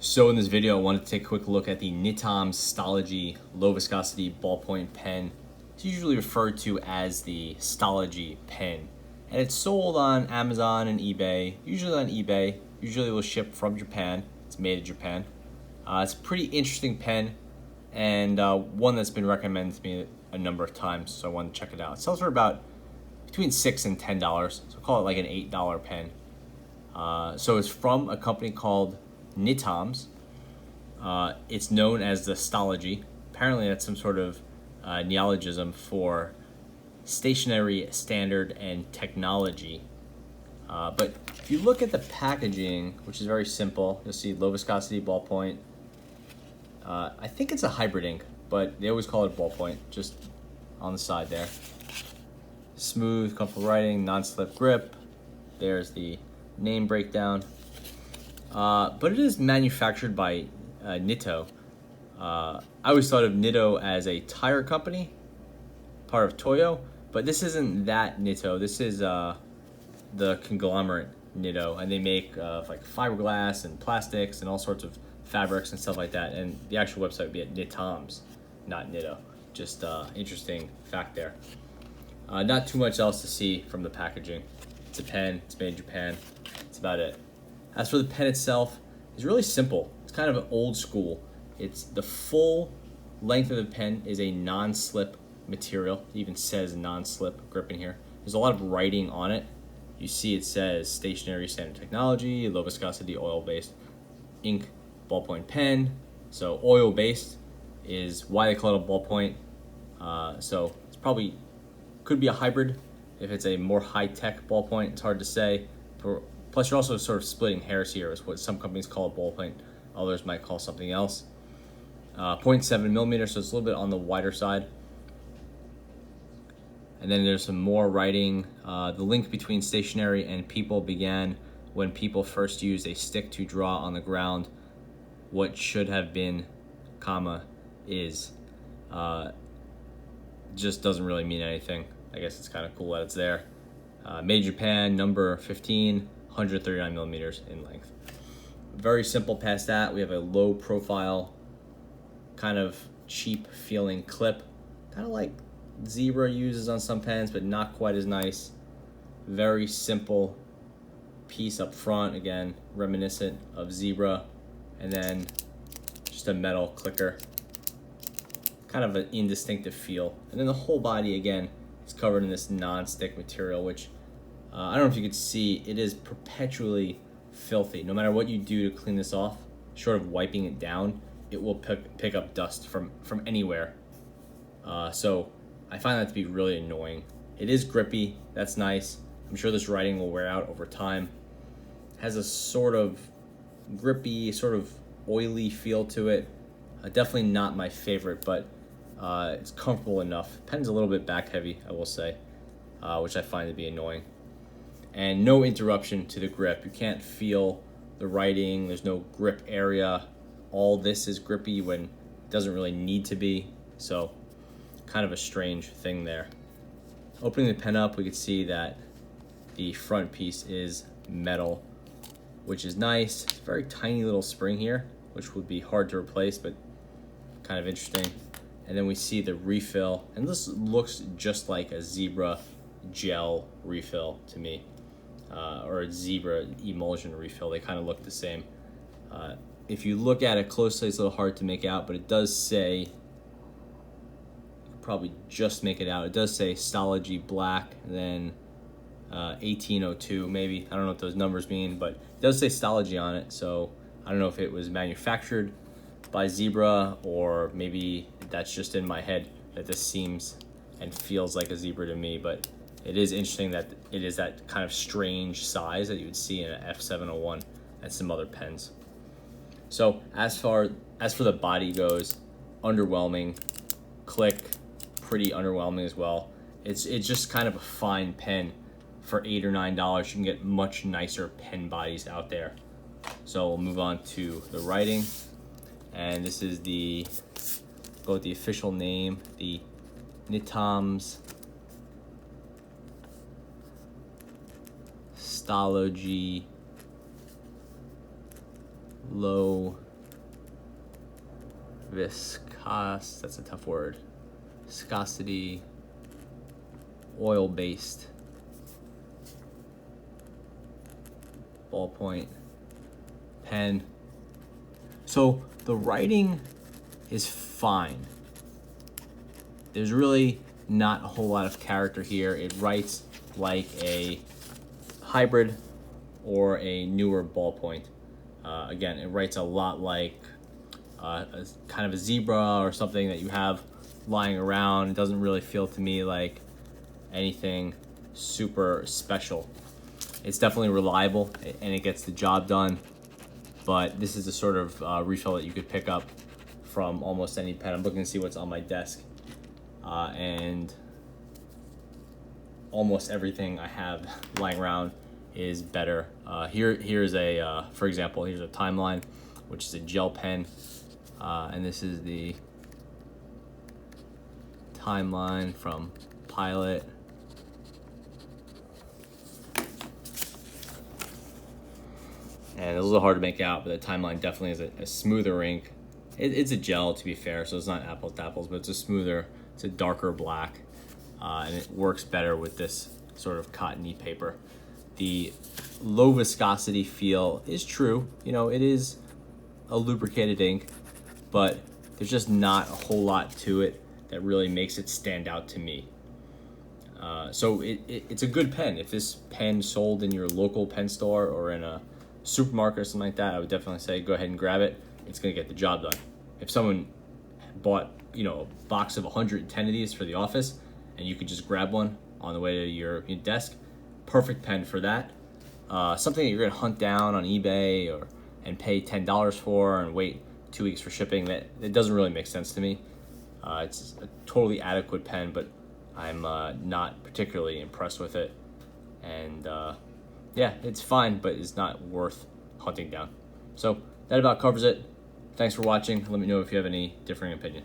So in this video, I wanted to take a quick look at the Nitoms Stalogy low viscosity ballpoint pen. It's usually referred to as the Stalogy pen. And it's sold on Amazon and eBay, usually on eBay. Usually it will ship from Japan. It's made in Japan. It's a pretty interesting pen and one that's been recommended to me a number of times, so I wanted to check it out. It sells for about between $6 and $10, so call it like an $8 pen. So it's from a company called Nitoms. It's known as the Stalogy. Apparently that's some sort of neologism for stationary standard and technology. But if you look at the packaging, which is very simple, you'll see low viscosity ballpoint. I think it's a hybrid ink, but they always call it ballpoint, just on the side there. Smooth, comfortable writing, non-slip grip. There's the name breakdown. But it is manufactured by Nitto. I always thought of Nitto as a tire company, part of Toyo, but this isn't that Nitto. This is the conglomerate Nitto, and they make like fiberglass and plastics and all sorts of fabrics and stuff like that. And the actual website would be at Nitoms, not Nitto. Just interesting fact there. Not too much else to see from the packaging. It's a pen. It's made in Japan. That's about it. As for the pen itself, it's really simple. It's kind of an old school. It's the full length of the pen is a non-slip material. It even says non-slip grip in here. There's a lot of writing on it. You see it says stationary standard technology, low viscosity oil-based ink ballpoint pen. So oil-based is why they call it a ballpoint. So it's probably could be a hybrid if it's a more high-tech ballpoint. It's hard to say. Plus, you're also sort of splitting hairs here. Is what some companies call a ballpoint. Others might call something else. 0.7 millimeters, so it's a little bit on the wider side. And then there's some more writing. The link between stationary and people began when people first used a stick to draw on the ground what should have been, comma, is. Just doesn't really mean anything. I guess it's kind of cool that it's there. Made in Japan, number 15, 139 millimeters in length. Very simple past that. We have a low profile, kind of cheap feeling clip. Kind of like Zebra uses on some pens, but not quite as nice. Very simple piece up front, again, reminiscent of Zebra. And then just a metal clicker. Kind of an indistinctive feel. And then the whole body, again, is covered in this non-stick material, which I don't know if you could see, it is perpetually filthy. No matter what you do to clean this off, short of wiping it down, it will pick up dust from anywhere. So I find that to be really annoying. It is grippy, that's nice. I'm sure this writing will wear out over time. Has a sort of grippy, sort of oily feel to it. Definitely not my favorite, but it's comfortable enough. Pen's a little bit back heavy, I will say, which I find to be annoying. And no interruption to the grip. You can't feel the writing. There's no grip area. All this is grippy when it doesn't really need to be. So kind of a strange thing there. Opening the pen up, we can see that the front piece is metal, which is nice. It's a very tiny little spring here, which would be hard to replace, but kind of interesting. And then we see the refill, and this looks just like a Zebra gel refill to me, or a Zebra emulsion refill. They kind of look the same. If you look at it closely, it's a little hard to make out, but it does say, you can probably just make it out. It does say Stalogy Black, and then 1802 maybe. I don't know what those numbers mean, but it does say Stalogy on it, so I don't know if it was manufactured by Zebra, or maybe that's just in my head that this seems and feels like a Zebra to me. But it is interesting that it is that kind of strange size that you would see in an F701 and some other pens. So as for the body goes, underwhelming. Click, pretty underwhelming as well. It's just kind of a fine pen. For $8 or $9, you can get much nicer pen bodies out there. So we'll move on to the writing. And this is go with the official name, the Nitoms Stalogy low that's a tough word. Viscosity, oil-based ballpoint pen. So the writing is fine. There's really not a whole lot of character here. It writes like a hybrid or a newer ballpoint. Again, it writes a lot like a kind of a zebra or something that you have lying around. It doesn't really feel to me like anything super special. It's definitely reliable and it gets the job done, but this is the sort of refill that you could pick up from almost any pen. I'm looking to see what's on my desk, and almost everything I have lying around is better. Here's a, for example, here's a Timeline, which is a gel pen, and this is the Timeline from Pilot. And it's a little hard to make out, but the Timeline definitely is a smoother ink. It's a gel, to be fair, so it's not apples to apples, but it's a smoother, it's a darker black, and it works better with this sort of cottony paper. The low viscosity feel is true. You know, it is a lubricated ink, but there's just not a whole lot to it that really makes it stand out to me. So it's a good pen. If this pen sold in your local pen store or in a supermarket or something like that, I would definitely say go ahead and grab it. It's gonna get the job done. If someone bought, you know, a box of 110 of these for the office and you could just grab one on the way to your desk, perfect pen for that. Something that you're gonna hunt down on eBay and pay $10 for and wait 2 weeks for shipping, that doesn't really make sense to me. It's a totally adequate pen, but I'm not particularly impressed with it. And yeah, it's fine, but it's not worth hunting down. So that about covers it. Thanks for watching. Let me know if you have any differing opinion.